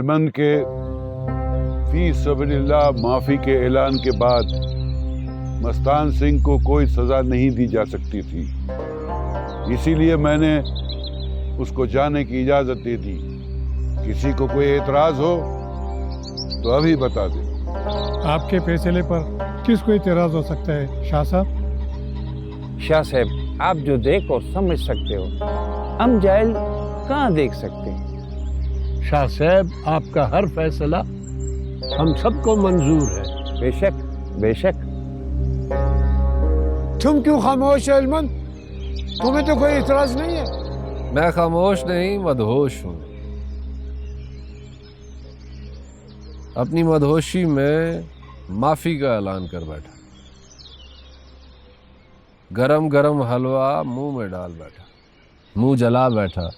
हेलमंद के फी सबीलिल्लाह माफी के ऐलान के बाद मस्तान सिंह को कोई सजा नहीं दी जा सकती थी, इसीलिए मैंने उसको जाने की इजाजत दे दी। किसी को कोई एतराज हो तो अभी बता दे। आपके फैसले पर किसको एतराज हो सकता है शाह साहब? शाह साहब, आप जो देख और समझ सकते हो, हम जाहिल कहाँ देख सकते हैं। शाह साहब, आपका हर फैसला हम सबको मंजूर है। बेशक बेशक। तुम क्यों खामोश है हेलमंद? तुम्हें तो कोई इतराज नहीं है? मैं खामोश नहीं, मदहोश हूं। अपनी मदहोशी में माफी का ऐलान कर बैठा। गरम गरम हलवा मुंह में डाल बैठा, मुंह जला बैठा।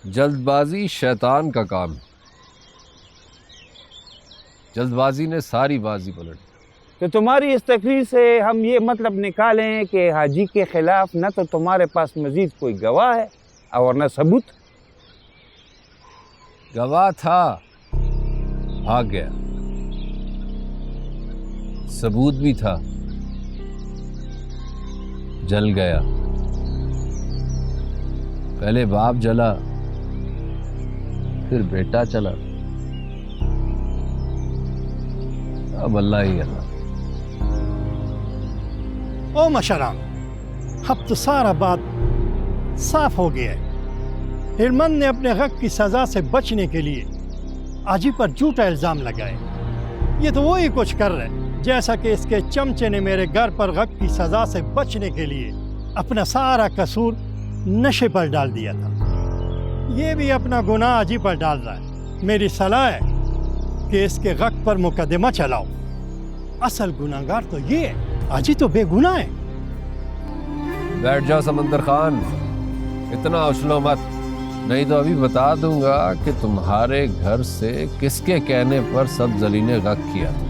जल्दबाजी शैतान का काम है। जल्दबाजी ने सारी बाजी पलट दी। तो तुम्हारी इस तकरीर से हम ये मतलब निकालें कि हाजी के खिलाफ न तो तुम्हारे पास मजीद कोई गवाह है और न सबूत। गवाह था, भाग गया। सबूत भी था, जल गया। पहले बाप जला, फिर बेटा चला, अब अल्लाह ही अल्लाह। ओ मशराम, अब तो सारा बात साफ हो गया है। हेलमंद ने अपने हक की सजा से बचने के लिए आजी पर झूठा इल्जाम लगाया। ये तो वही कुछ कर रहे जैसा कि इसके चमचे ने मेरे घर पर हक की सजा से बचने के लिए अपना सारा कसूर नशे पर डाल दिया था। ये भी अपना गुनाह आजी पर डाल रहा है। मेरी सलाह है कि इसके हक पर मुकदमा चलाओ। असल गुनाहगार तो ये है, आजी तो बेगुनाह है। बैठ जाओ समंदर खान, इतना उछलो मत, नहीं तो अभी बता दूंगा कि तुम्हारे घर से किसके कहने पर सब्जली ने गक किया था।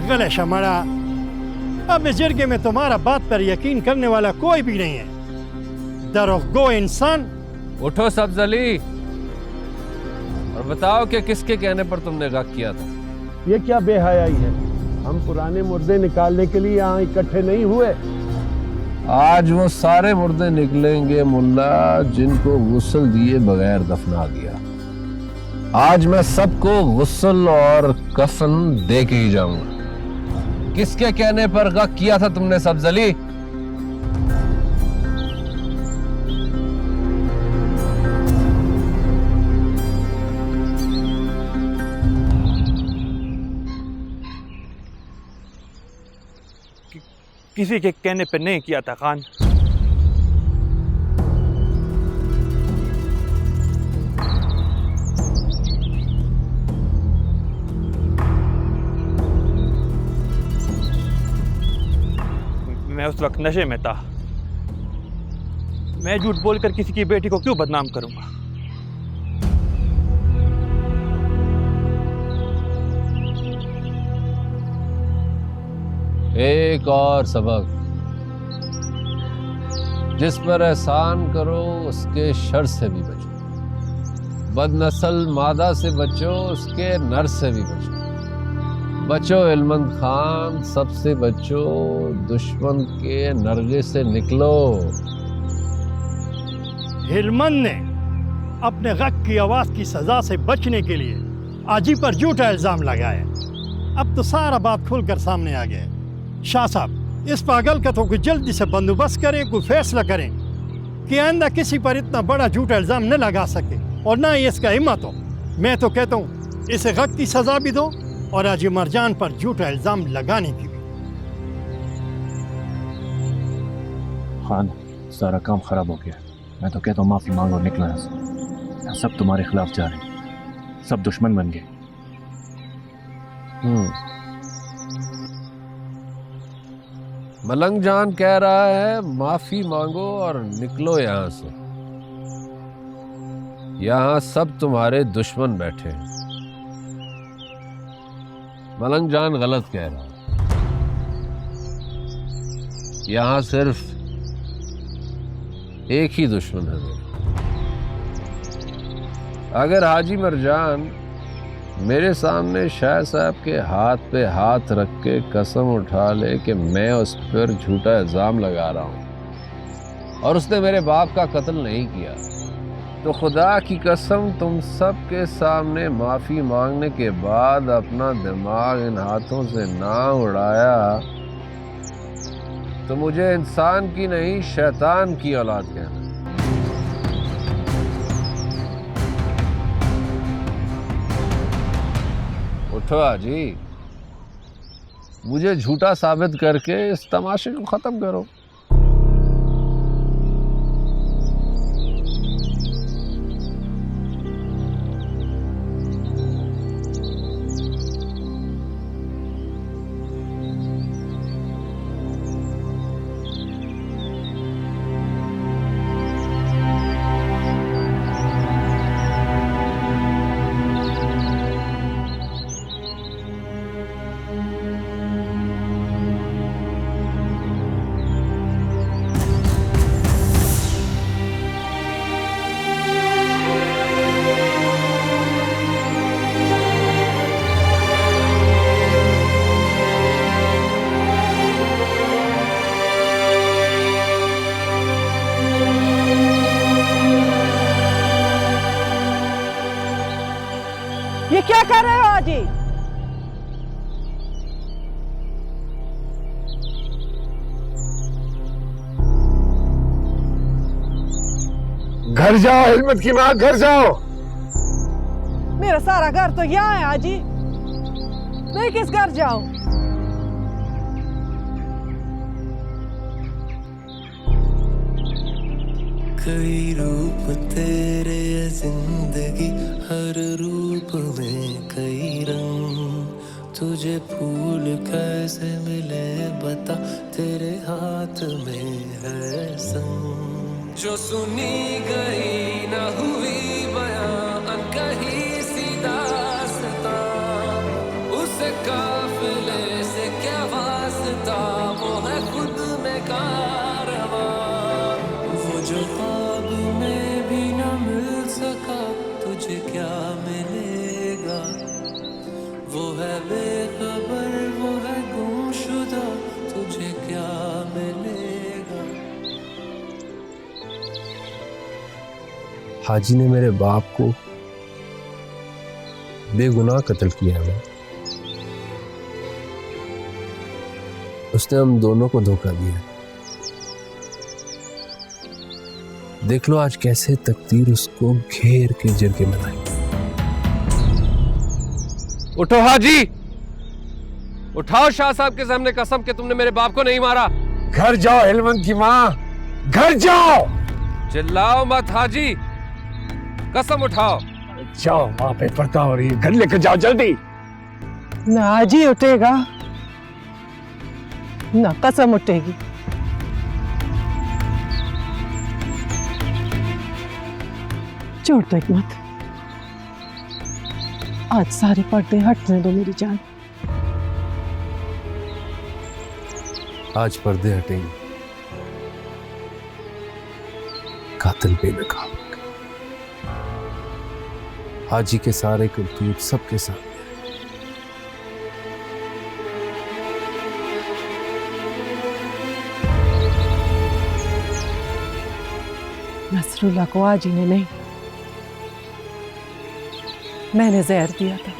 गले शमड़ा, अब इस जरगे में तुम्हारा बात पर यकीन करने वाला कोई भी नहीं है। दरोगो इंसान। उठो सब्जली और बताओ कि किसके कहने पर तुमने गक किया था। ये क्या बेहयाई है? हम पुराने मुर्दे निकालने के लिए यहाँ इकट्ठे नहीं हुए। आज वो सारे मुर्दे निकलेंगे मुल्ला जिनको गुस्ल दिए बगैर दफना दिया। आज मैं सबको गुस्ल और कफन दे के ही जाऊंगा। किसके कहने पर गक किया था तुमने सब्जली? किसी के कहने पर नहीं किया था खान। मैं उस वक्त नशे में था। मैं झूठ बोलकर किसी की बेटी को क्यों बदनाम करूंगा? एक और सबक, जिस पर एहसान करो उसके शर से भी बचो। बदनस्ल मादा से बचो, उसके नर से भी बचो। बचो हेलमंद खान, सबसे बचो, दुश्मन के नरगे से निकलो। हेलमंद ने अपने हक की आवाज की सजा से बचने के लिए आजी पर झूठा इल्जाम लगाया। अब तो सारा बात खुलकर सामने आ गया। शाह साहब, इस पागल का तो कुछ जल्दी से बंदोबस्त करें, कोई फैसला करें कि आइंदा किसी पर इतना बड़ा झूठा इल्जाम न लगा सके और ना ही इसका हिम्मत हो। मैं तो कहता हूँ इसे हक की सजा भी दो और आजी मरजान पर झूठा इल्जाम लगाने की भी। खान, सारा काम खराब हो गया। मैं तो कहता हूँ माफी मांगो, निकला है। सब तुम्हारे खिलाफ जा रहे हैं, सब दुश्मन बन गए। मलंग जान कह रहा है माफी मांगो और निकलो यहां से। यहां सब तुम्हारे दुश्मन बैठे हैं। मलंग जान गलत कह रहा है। यहां सिर्फ एक ही दुश्मन है मेरा, अगर हाजी मरजान मेरे सामने शाह साहब के हाथ पे हाथ रख के कसम उठा ले कि मैं उस पर झूठा इल्जाम लगा रहा हूं और उसने मेरे बाप का कत्ल नहीं किया, तो खुदा की कसम तुम सब के सामने माफी मांगने के बाद अपना दिमाग इन हाथों से ना उड़ाया तो मुझे इंसान की नहीं शैतान की औलाद कहना। उठो हाजी, मुझे झूठा साबित करके इस तमाशे को खत्म करो। ये क्या कर रहे हो हाजी? घर जाओ हिलमत की माँ, घर जाओ। मेरा सारा घर तो यहाँ है हाजी, मैं किस घर जाऊं? कई रूप तेरे जिंदगी, हर रूप में कई रंग, तुझे फूल कैसे मिले बता, तेरे हाथ में है संग। जो सुनी गई न हुई बयां, कहीं सी दास्तां, उसे काफिले से क्या वास्ता, वो है खुद में कारवां। वो जो ख्वाब में भी न मिल सका, तुझे क्या मिलेगा, वो है बेखबर, वो है गुमशुदा, तुझे क्या मिलेगा। हाजी ने मेरे बाप को बेगुनाह कत्ल किया है। उसने हम दोनों को धोखा दिया। देख लो आज कैसे तकदीर उसको घेर के जरके में लाई। उठो हाजी, उठाओ शाह साहब के सामने कसम कि तुमने मेरे बाप को नहीं मारा। घर जाओ हिलमत की माँ, घर जाओ। चिल्लाओ मत हाजी, कसम उठाओ। जाओ, माँ पे पर्दा हो रही है, घर लेकर जाओ जल्दी। ना हाजी उठेगा ना कसम उठेगी। छोड़ दो हिकमत, आज सारे पर्दे हटने दो मेरी जान। आज पर्दे हटेंगे, कातिल बेनकाब। हाजी के सारे करतूत सबके सामने। नसरुल्लाह को हाजी ने नहीं, मैंने जहर दिया था।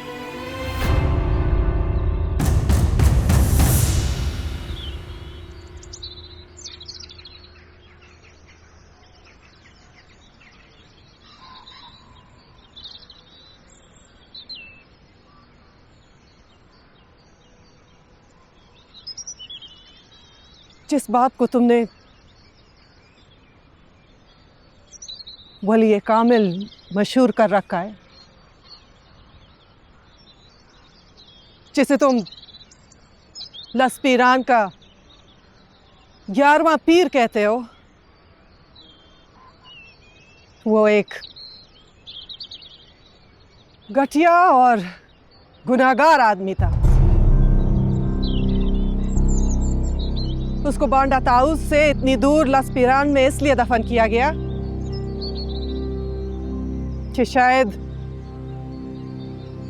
जिस बात को तुमने वली कामिल मशहूर कर रखा है, जिसे तुम लस्पीरान का 11वां पीर कहते हो, वो एक घटिया और गुनाहगार आदमी था। उसको बांडा ताउस से इतनी दूर लस्पीरान में इसलिए दफन किया गया कि शायद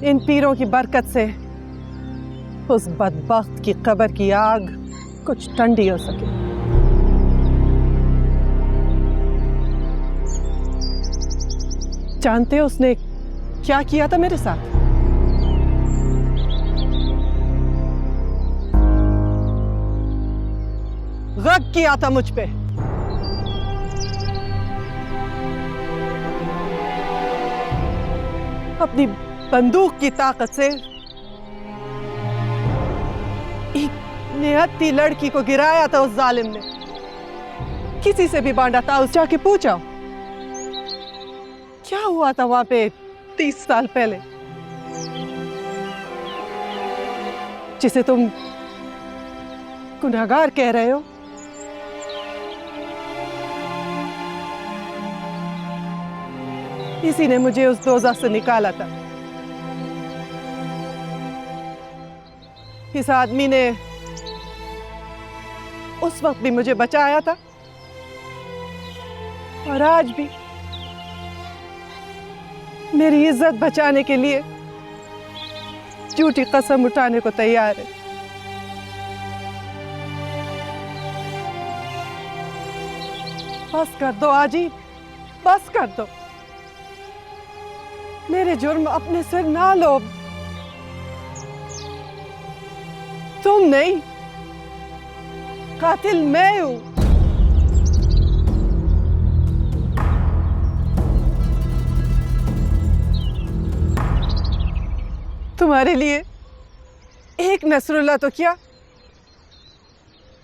इन पीरों की बरकत से उस बदबख्त की कब्र की आग कुछ ठंडी हो सके। जानते हो उसने क्या किया था मेरे साथ? गग किया था मुझ पे। अपनी बंदूक की ताकत से एक निहत्ती लड़की को गिराया था उस जालिम ने। किसी से भी बांटा था, उस जाके पूछा क्या हुआ था वहां पे 30 साल पहले, जिसे तुम गुनहगार कह रहे हो। इसी ने मुझे उस दोज़ख से निकाला था। इस आदमी ने उस वक्त भी मुझे बचाया था और आज भी मेरी इज्जत बचाने के लिए झूठी कसम उठाने को तैयार है। बस कर दो आजी, बस कर दो। मेरे जुर्म अपने सिर ना लो। तुम नहीं, कातिल मैं हूं। तुम्हारे लिए एक नसरुल्लाह तो क्या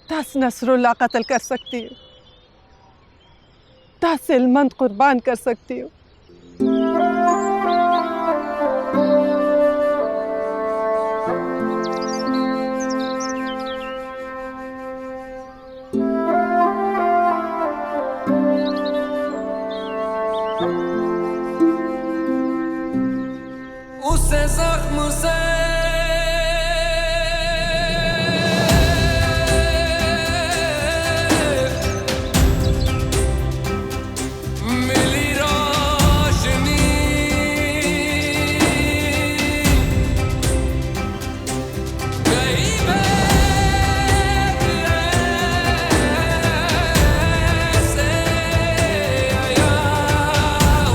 10 नसरुल्लाह कत्ल कर सकती हूँ, 10 इल्मंद कुर्बान कर सकती हूँ। उसे जख्म से मिली रोशनी, गई से आया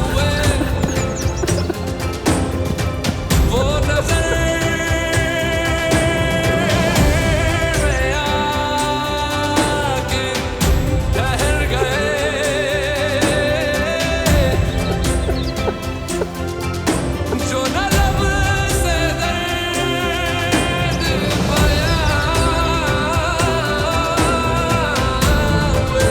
हुए वो नजर में आके ठहर गए, जो न लब से दर्द पाया हुए।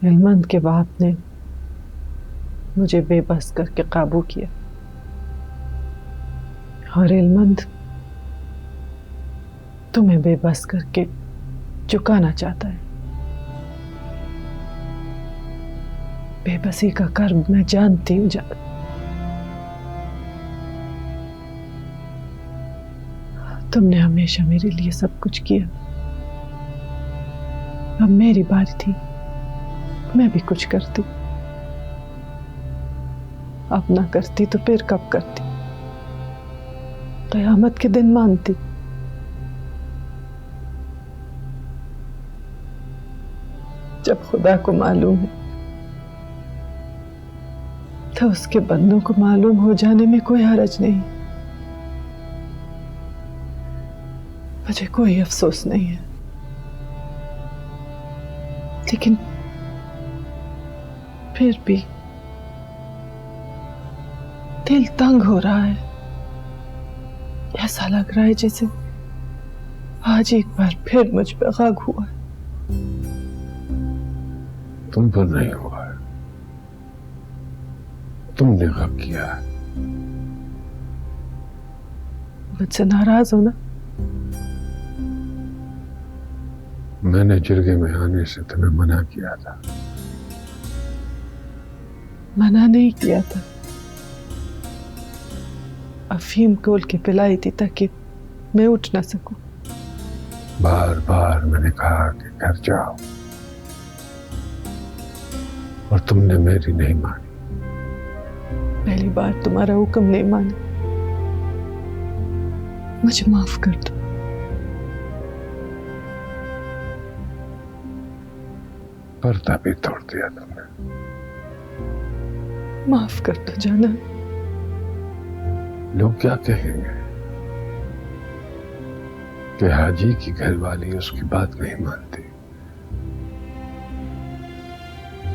इल्मंद के बाप ने मुझे बेबस करके काबू किया और इल्मंद तुम्हें बेबस करके चुकाना चाहता है। बेबसी का कर्ब मैं जानती हूँ तुमने हमेशा मेरे लिए सब कुछ किया। अब मेरी बारी थी, मैं भी कुछ करती। अब ना करती तो फिर कब करती? क़यामत के दिन मानती। जब खुदा को मालूम है तो उसके बंदों को मालूम हो जाने में कोई हरज नहीं। मुझे कोई अफसोस नहीं है, लेकिन फिर भी दिल तंग हो रहा है। ऐसा लग रहा है जैसे आज एक बार फिर मुझ पे गग हुआ है। तुम पर नहीं हुआ है, तुमने गग किया है। मुझसे नाराज हो ना? मैंने जिरगे में आने से तुम्हें मना किया था। मना नहीं किया था, अफीम खोल के पिलाई थी ताकि मैं उठ ना सकूं। बार बार मैंने कहा कि घर जाओ, और तुमने मेरी नहीं मानी। पहली बार तुम्हारा हुक्म नहीं माना, मुझे माफ कर दो। पर्दा भी तोड़ दिया तुमने। माफ कर दो जाना। लोग क्या कहेंगे कि हाजी की घरवाली उसकी बात नहीं मानती।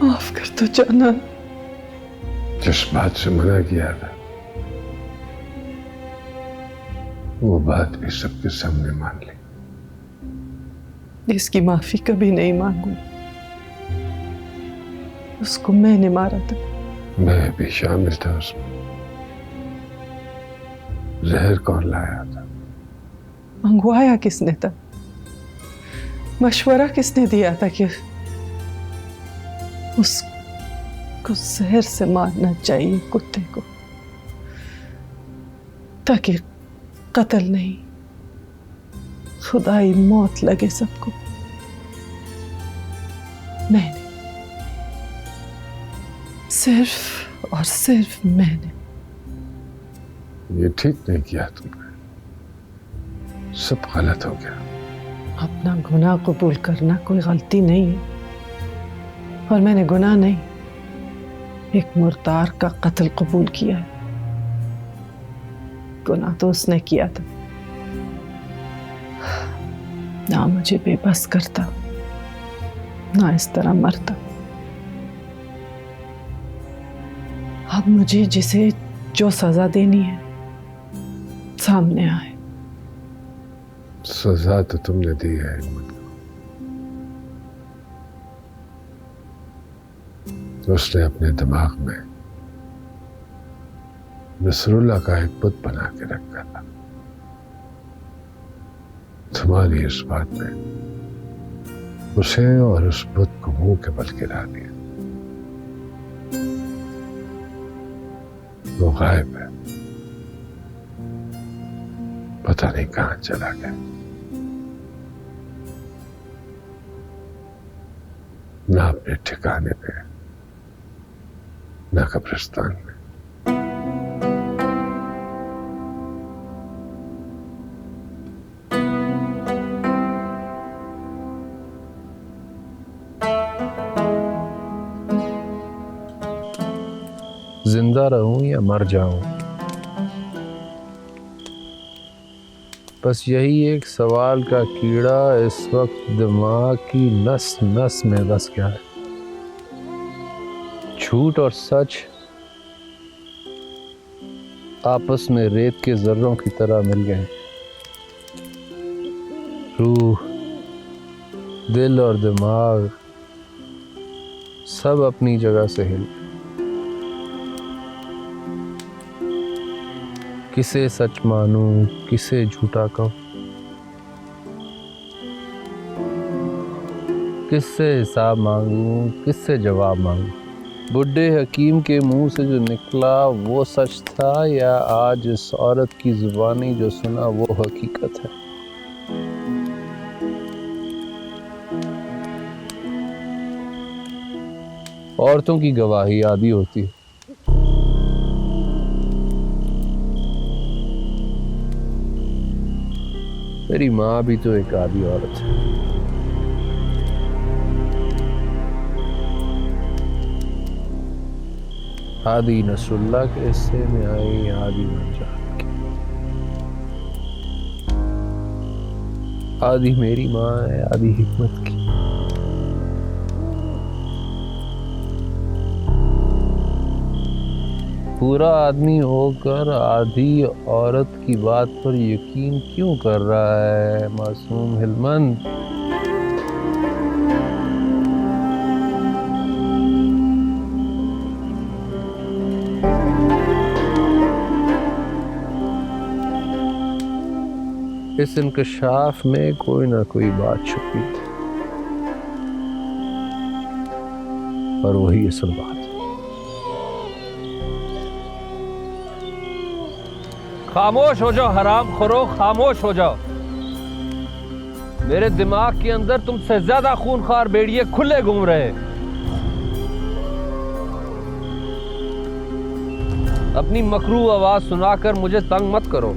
माफ कर दो जाना। जिस बात से मना किया था वो बात भी सबके सामने मान ली। इसकी माफी कभी नहीं मांगूंगी। उसको मैंने मारा था। मैं भी शामिल था उसमें। जहर कौन लाया था? मंगवाया किसने था? मशवरा किसने दिया था कि उसको जहर से मारना चाहिए कुत्ते को, ताकि कत्ल नहीं खुदाई मौत लगे सबको? मैंने, सिर्फ और सिर्फ मैंने। ये ठीक नहीं किया तुमने, सब गलत हो गया। अपना गुनाह कबूल करना कोई गलती नहीं है, और मैंने गुनाह नहीं, एक मुर्दार का कत्ल कबूल किया है। गुनाह तो उसने किया था, ना मुझे बेबस करता, ना इस तरह मरता। अब मुझे जिसे जो सजा देनी है सामने आए। सजा तो तुमने दी है हिम्मत को। उसने अपने दिमाग में नसरुल्लाह का एक बुत बना के रखा था। तुम्हारी इस बात ने उसे और उस बुत को मुंह के बल गिरा दिया। वो गायब है, पता नहीं कहां चला गया। ना अपने ठिकाने पे, ना कब्रिस्तान में। जिंदा रहूं या मर जाऊं, बस यही एक सवाल का कीड़ा इस वक्त दिमाग की नस नस में बस गया है। झूठ और सच आपस में रेत के जर्रों की तरह मिल गए। रूह, दिल और दिमाग सब अपनी जगह से हिल। किसे सच मानूं, किसे झूठा कहूं, किससे हिसाब मांगूं, किससे जवाब मांगूं। बुड्ढे हकीम के मुंह से जो निकला वो सच था, या आज इस औरत की जुबानी जो सुना वो हकीकत है? औरतों की गवाही आधी होती है। मेरी माँ भी तो एक आधी औरत है। आधी नसरुल्लाह के हिस्से में आई, आधी नजात की। आधी मेरी माँ है, आधी हिकमत की। पूरा आदमी होकर आधी औरत की बात पर यकीन क्यों कर रहा है मासूम हिलमंद? इस इंकशाफ में कोई ना कोई बात छुपी, और वही असल बात है। खामोश हो जाओ हराम खोरो, खामोश हो जाओ। मेरे दिमाग के अंदर तुमसे ज्यादा खूनखार भेड़िए खुले घूम रहे। अपनी मकरू आवाज सुनाकर मुझे तंग मत करो।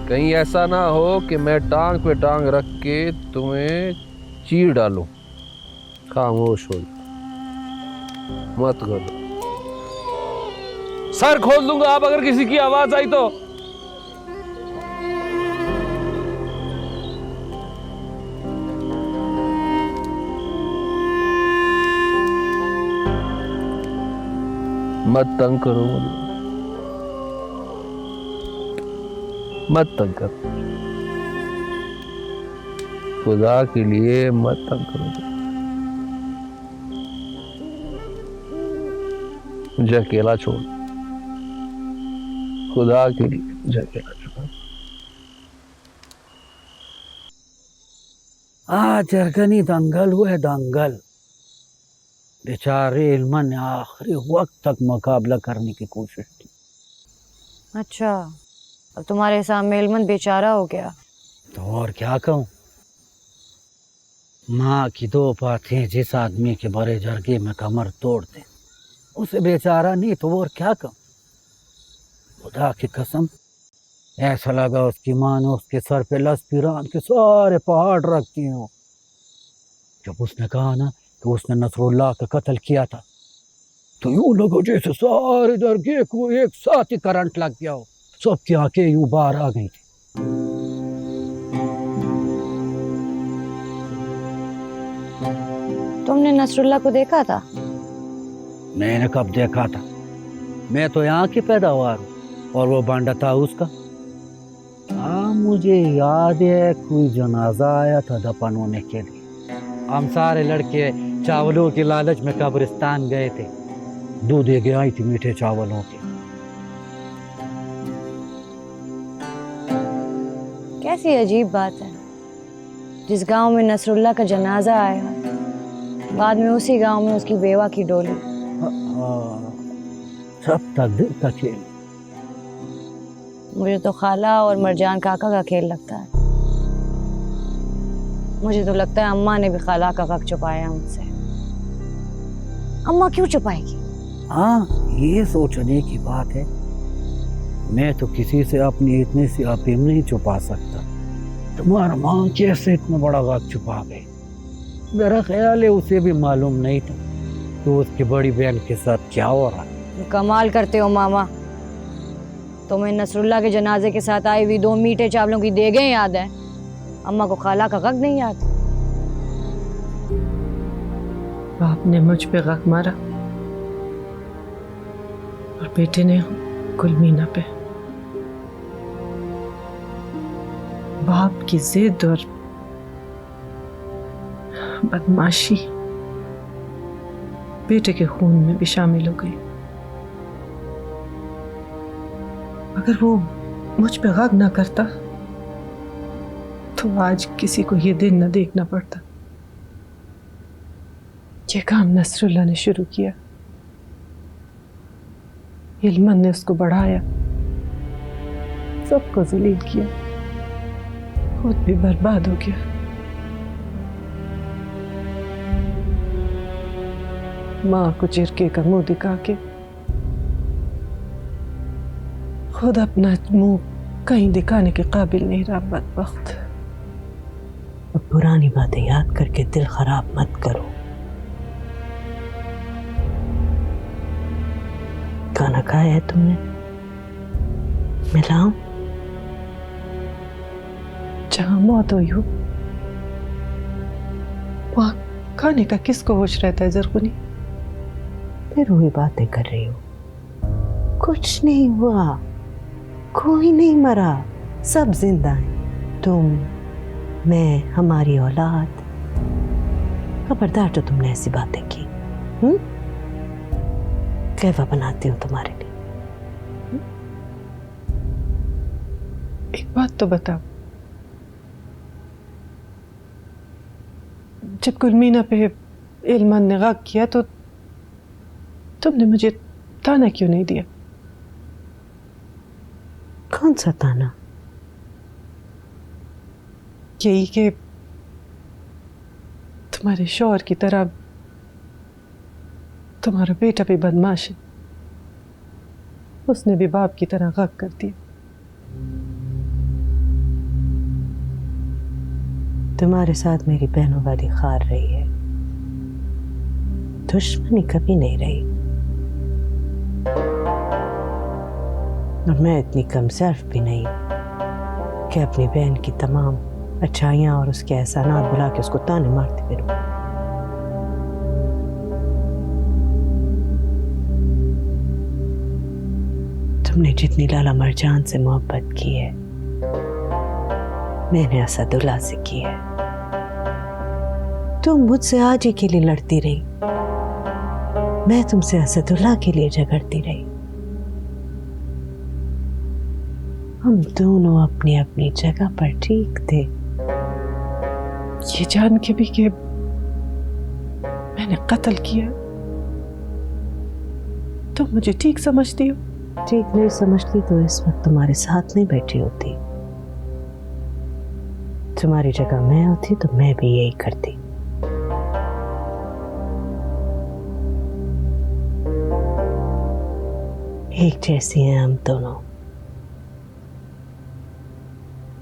कहीं ऐसा ना हो कि मैं टांग पे टांग रख के तुम्हें चीर डालूं। खामोश हो, मत करो। सर खोल दूंगा आप अगर किसी की आवाज आई तो। मत तंग करो मुझे, मत तंग करो, खुदा के लिए मत तंग करो। मुझे अकेला छोड़, खुदा के लिए मुझे अकेला छोड़। आज जरगनी दंगल हुए दंगल। बेचारे इल्मा ने आखिरी वक्त तक मुकाबला करने की कोशिश की। अच्छा, अब तुम्हारे सामने इल्मन बेचारा हो गया। तो और क्या कहूँ, माँ की दो बातें जिस आदमी के बड़े जरगे में कमर तोड़ दे उसे बेचारा नहीं तो और क्या कहूँ। खुदा की कसम, ऐसा लगा उसकी माँ ने उसके सर पे लसपीरान के सारे पहाड़ रख दिए हो। जब उसने कहा ना कि उसने नसरुल्लाह का कत्ल किया था, तो यूं लगा जैसे सारे दरगे को एक साथ ही करंट लग गया हो। सबकी आंखें यूं बाहर आ गई थी। तुमने नसरुल्लाह को देखा था? मैंने कब देखा था, मैं तो यहाँ की पैदावार हूँ और वो बांडा था उसका। हाँ, मुझे याद है कोई जनाजा आया था दफन होने के लिए। हम सारे लड़के चावलों के लालच में कब्रिस्तान गए थे। दूध दे आई थी मीठे चावलों के। कैसी अजीब बात है, जिस गांव में नसरुल्लाह का जनाजा आया, बाद में उसी गांव में उसकी बेवा की डोली। सब तकदीर का खेल। मुझे तो खाला और मरजान काका का खेल लगता है। मुझे तो लगता है अम्मा ने भी खाला का हक छुपाया मुझसे। अम्मा क्यों छुपाएगी? हाँ, ये सोचने की बात है। मैं तो किसी से अपनी इतनी सी अफीम नहीं छुपा सकता। तुम्हारा माँ कैसे इतना बड़ा हक छुपा गई? मेरा ख्याल है उसे भी मालूम नहीं था तो उसकी बड़ी बहन के साथ क्या हो रहा है। कमाल करते हो मामा। तुम्हें नसरुल्लाह के जनाजे के साथ आई हुई 2 मीठे चावलों की देगें याद है, अम्मा को खाला का हक नहीं याद। बाप ने मुझ पे गक मारा और बेटे ने गुलमीना पे। बाप की जिद और बदमाशी बेटे के खून में भी शामिल हो गई। अगर वो मुझ पे गक ना करता तो आज किसी को ये दिन न देखना पड़ता। ये काम नसरुल्लाह ने शुरू किया, इल्मन ने उसको बढ़ाया, सबको जलील किया, खुद भी बर्बाद हो गया। माँ को चिरके का मुंह दिखा के खुद अपना मुंह कहीं दिखाने के काबिल नहीं रहा बदबख्त। अब पुरानी बातें याद करके दिल खराब मत करो। खाना खाया है तुमने? मिलाऊं? जहां मौत हुई हो वहां खाने का किसको होश रहता है जरकुनी? फिर वही बातें कर रही हो। कुछ नहीं हुआ, कोई नहीं मरा, सब जिंदा हैं। तुम, मैं, हमारी औलाद। खबरदार जो तुमने ऐसी बातें की। कहवा बनाती हूँ तुम्हारे लिए। एक बात तो बताओ, जब गुलमीना पे इल्मन ने गक किया तो तुमने मुझे ताना क्यों नहीं दिया? कौन सा ताना? यही कि तुम्हारे शौहर की तरह तुम्हारा बेटा भी बदमाश है। उसने भी बाप की तरह गक कर दिया। तुम्हारे साथ मेरी बहनों वाली खार रही है, दुश्मनी कभी नहीं रही। और मैं इतनी कमज़र्फ भी नहीं कि अपनी बहन की तमाम अच्छाइयाँ और उसके एहसानात बुला के उसको ताने मारती फिरूं। तुमने जितनी लाला मरजान से मोहब्बत की है, मैंने असदुल्ला से की है। तुम मुझसे आज ही के लिए लड़ती रही, मैं तुमसे असदुल्ला के लिए झगड़ती रही। हम दोनों अपनी अपनी जगह पर ठीक थे। ये जान के भी कि मैंने कत्ल किया, तुम मुझे ठीक समझती हो? ठीक नहीं समझती तो इस वक्त तुम्हारे साथ नहीं बैठी होती। तुम्हारी जगह मैं होती तो मैं भी यही करती। एक जैसी हैं हम दोनों।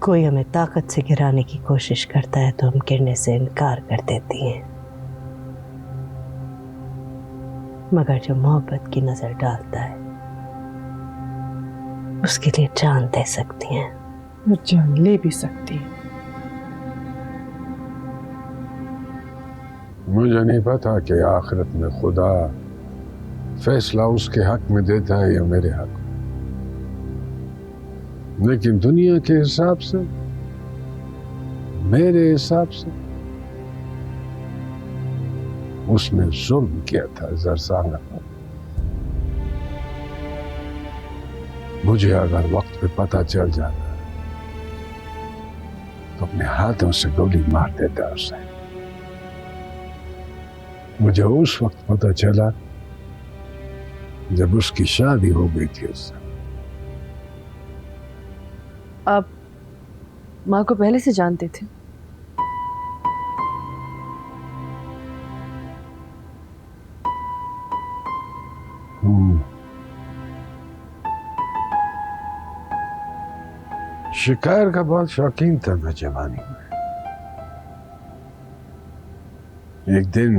कोई हमें ताकत से गिराने की कोशिश करता है तो हम गिरने से इनकार कर देती हैं, मगर जो मोहब्बत की नजर डालता है उसके लिए जान दे सकती हैं और जान ले भी सकती हैं। मुझे नहीं पता कि आखिरत में खुदा फैसला उसके हक में देता है या मेरे हक में, लेकिन दुनिया के हिसाब से, मेरे हिसाब से उसने जुल्म किया था जरसाना पर। मुझे अगर वक्त पे पता चल जाता तो अपने हाथों से गोली मार देता उसे। मुझे उस वक्त पता चला जब उसकी शादी हो गई थी उससे। आप माँ को पहले से जानते थे? शिकार का बहुत शौकीन था मैं जवानी में। एक दिन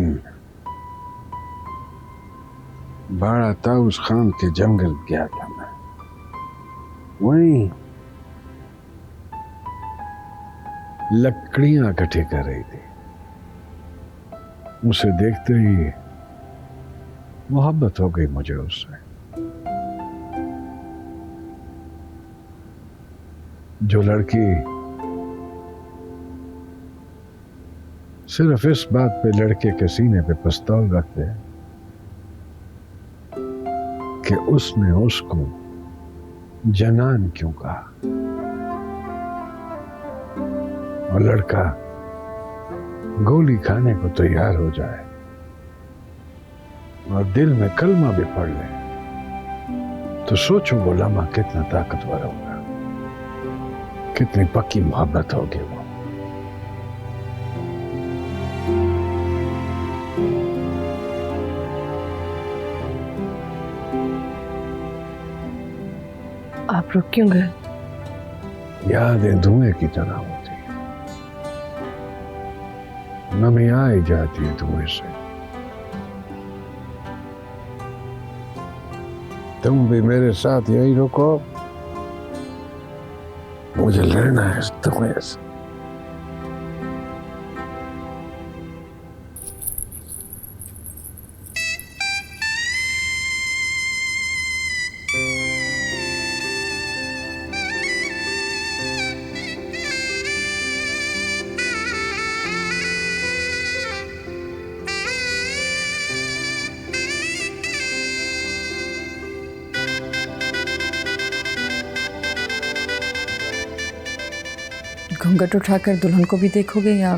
बाड़ा ताउस खान के जंगल गया था मैं। वहीं लकड़ियां इकट्ठी कर रही थी। उसे देखते ही मोहब्बत हो गई मुझे उससे। जो लड़की सिर्फ इस बात पे लड़के के सीने पे पिस्तौल रखते हैं कि उसने उसको जनान क्यों कहा, और लड़का गोली खाने को तैयार हो जाए और दिल में कलमा भी पढ़ ले, तो सोचो वो लम्हा कितना ताकतवर होगा, कितनी पक्की मोहब्बत होगी वो। आप रुक क्यों गए? यादें धुएं की तरह होती है, नमी आ ही जाती है धुएं से। तुम भी मेरे साथ यही रुको, मुझे लड़ना है इस धुएं से। घूंघट उठाकर दुल्हन को भी देखोगे या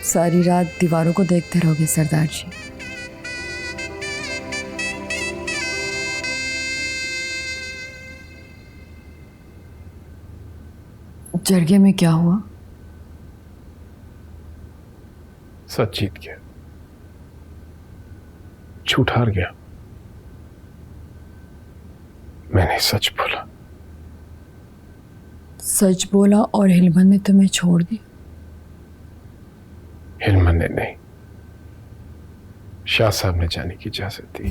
सारी रात दीवारों को देखते रहोगे सरदार जी? जरगे में क्या हुआ? सच जीत गया, झूठ हार गया। मैंने सच बोला। सच बोला और हिलमन ने तुम्हें छोड़ दी? हिलमन ने नहीं, शाह साहब ने जाने की इजाजत दी।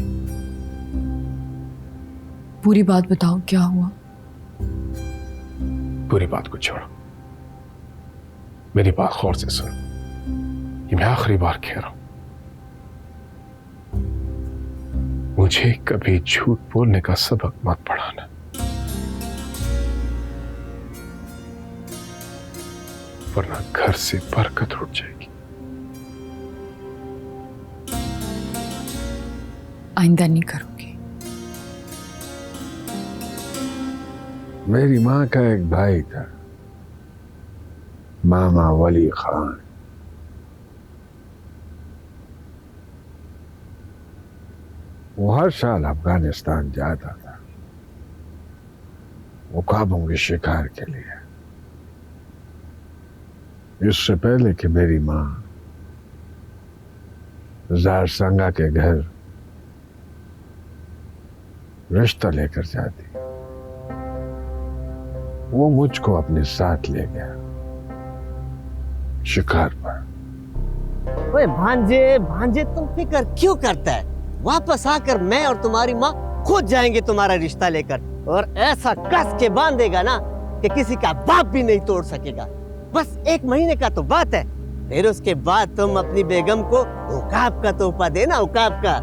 पूरी बात बताओ, क्या हुआ? पूरी बात को छोड़ो, मेरी बात गौर से सुनो। ये मैं आखिरी बार कह रहा हूं, मुझे कभी झूठ बोलने का सबक मत पढ़ाना। वरना घर से बरकत उठ जाएगी। आइंदा नहीं करूंगी। मेरी माँ का एक भाई था, मामा वली खान। वो हर साल अफगानिस्तान जाता था उकाबों के शिकार के लिए। इससे पहले कि मेरी माँ जार संगा के घर रिश्ता लेकर जाती, वो मुझको अपने साथ ले गया शिकार पर। ओए भांजे, भांजे तुम फिक्र क्यों करता है? वापस आकर मैं और तुम्हारी माँ खुद जाएंगे तुम्हारा रिश्ता लेकर, और ऐसा कस के बांधेगा ना कि किसी का बाप भी नहीं तोड़ सकेगा। बस 1 महीने का तो बात है, फिर उसके बाद तुम अपनी बेगम को उकाब का तोहफा देना, उकाब का।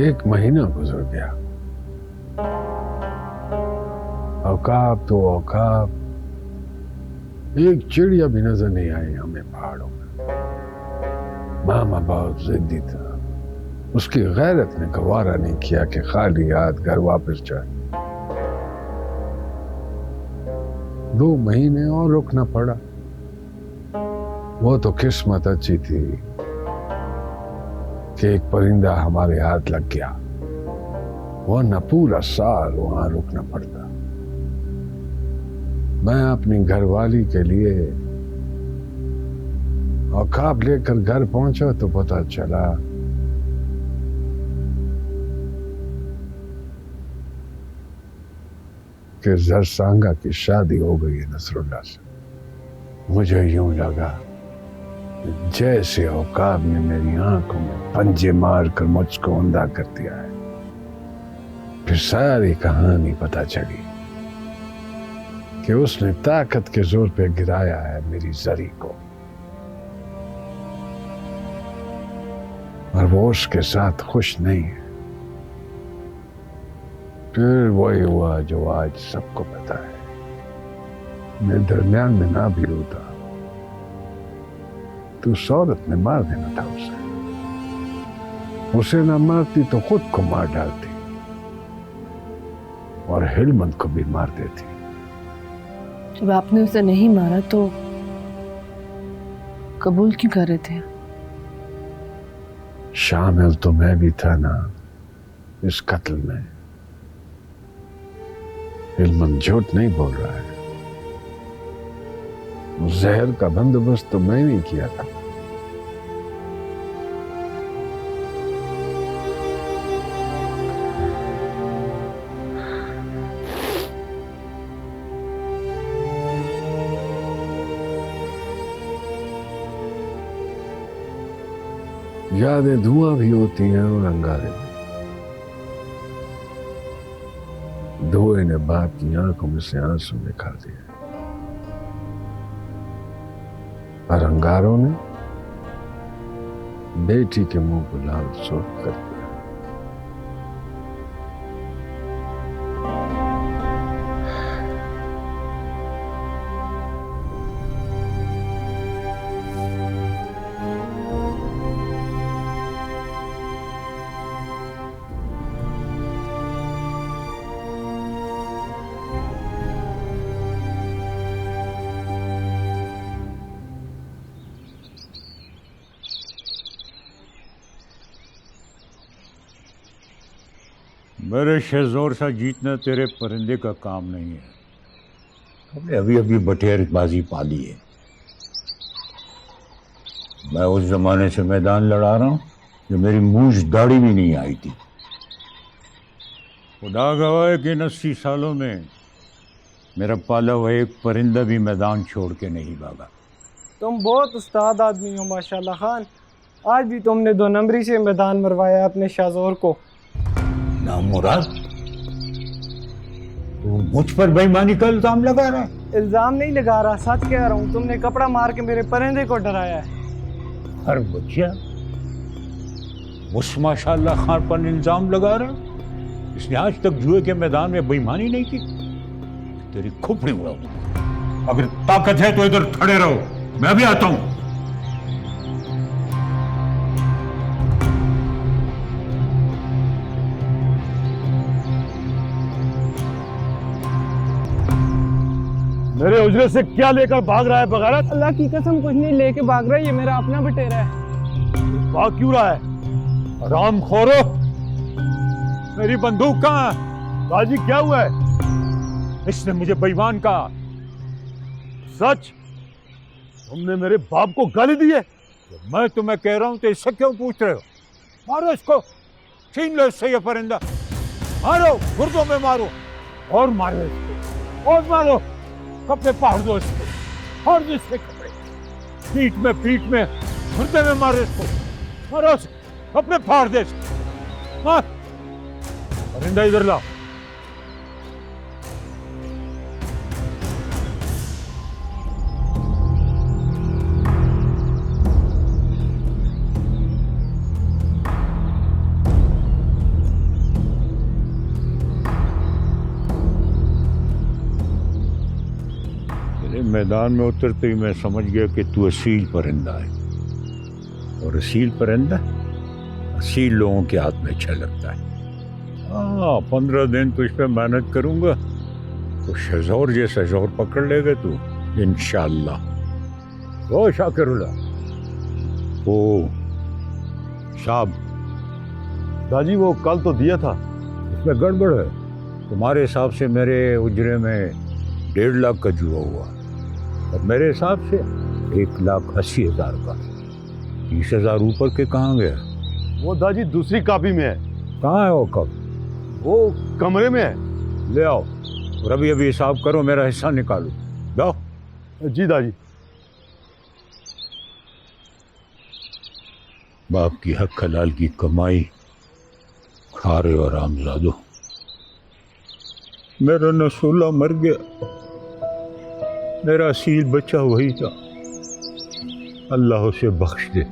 1 महीना गुजर गया, औकाब तो औकाब, एक चिड़िया भी नजर नहीं आई हमें पहाड़ों में। मामा बहुत जिद्दी था, उसकी गैरत ने गवारा नहीं किया कि खाली हाथ घर वापस जाए। 2 महीने और रुकना पड़ा। वो तो किस्मत अच्छी थी कि एक परिंदा हमारे हाथ लग गया, वरना पूरा साल वहां रुकना पड़ता। मैं अपनी घरवाली के लिए औकाब लेकर घर पहुंचा तो पता चला कि जरसांगा की शादी हो गई है नसरुल्लाह से। मुझे यूं लगा जैसे औकाब ने मेरी आंखों में पंजे मारकर मुझको अंधा कर दिया है। फिर सारी कहानी पता चली कि उसने ताकत के जोर पे गिराया है मेरी जरी को, और वो उसके साथ खुश नहीं है। फिर वही हुआ जो आज सबको पता है। मेरे दरमियान में ना भी होता तो सौरत ने मार देना था उसे ना मारती तो खुद को मार डालती और हिलमंद को भी मार देती। जब आपने उसे नहीं मारा तो कबूल क्यों कर रहे थे? शामिल तो मैं भी था ना इस कत्ल में। हिलमंद झूठ नहीं बोल रहा है, जहर का बंदोबस्त तो मैं नहीं किया था। यादें धुआं भी होती हैं और अंगारे भी। धुएं ने बाप की आंखों में से आंसू निकाल दिए और अंगारों ने बेटी के मुंह को लाल सोच कर दिया। मेरे शेजोर सा जीतना तेरे परिंदे का काम नहीं है। हमने अभी अभी बटेरबाजी पाली है। मैं उस जमाने से मैदान लड़ा रहा हूँ जो मेरी मूछ दाढ़ी भी नहीं आई थी। खुदा गवाह है कि इन 80 सालों में मेरा पाला हुआ एक परिंदा भी मैदान छोड़ के नहीं भागा। तुम बहुत उस्ताद आदमी हो माशाल्लाह खान। आज भी तुमने 2 नंबरी से मैदान मरवाया अपने शाहजोर को। ना मुराद, तू मुझ पर बेईमानी का इल्जाम लगा रहा है। इल्जाम नहीं लगा रहा, सच कह रहा हूँ। तुमने कपड़ा मार के मेरे परिंदे को डराया है। हर बच्चा उस माशाल्लाह खान पर इल्जाम लगा रहा है। इसने आज तक जुए के मैदान में बेईमानी नहीं की। तेरी खोपड़ी उड़ाऊं। अगर ताकत है तो इधर खड़े रहो, मैं भी आता हूं। मेरे उजरे से क्या लेकर भाग रहा है बगारत? अल्लाह की कसम कुछ नहीं लेके भाग रहा है, ये मेरा अपना बटेरा है। भाग क्यों रहा है? राम खोरो, मेरी बंदूक कहाँ है? बाजी क्या हुआ है? इसने मुझे बेईमान कहा। सच? तुमने मेरे बाप को गाली दी है? मैं तुम्हें कह रहा हूं तो इससे क्यों पूछ रहे हो? मारो इसको, छीन लो इससे ये परिंदा। मारो, गुर्दों में मारो, और मारो इसको, और मारो। कपड़े फाड़ दो इसको, फाड़ दो इसके कपड़े। पीठ में गुर्दे में मारो इसको, मारो इसको, कपड़े फाड़ दे इसको, मार। परिंदा इधर लाओ। मैदान में उतरते ही मैं समझ गया कि तू असील परिंदा है, और असील परिंदा असील लोगों के हाथ में अच्छा लगता है। 15 दिन तो इस पर मेहनत करूंगा तो शहजौर जैसा शौहर पकड़ लेगा तू इंशाअल्लाह। वो शाकिरुल्लाह, ओ साहब, दादी वो कल तो दिया था, उसमें गड़बड़ है। तुम्हारे हिसाब से मेरे उजरे में 1.5 लाख का जुआ हुआ, और मेरे हिसाब से 1,80,000 का। 30,000 ऊपर के कहाँ गया? वो दादी दूसरी कॉपी में है। कहाँ है वो कप? वो कमरे में है। ले आओ और अभी अभी हिसाब करो, मेरा हिस्सा निकालो। जाओ। जी दादी। बाप की हक हलाल की कमाई खा रहे हो रामजादो। मेरा नसूला मर गया, मेरा असील बच्चा वही था। अल्लाह उसे बख्श दे।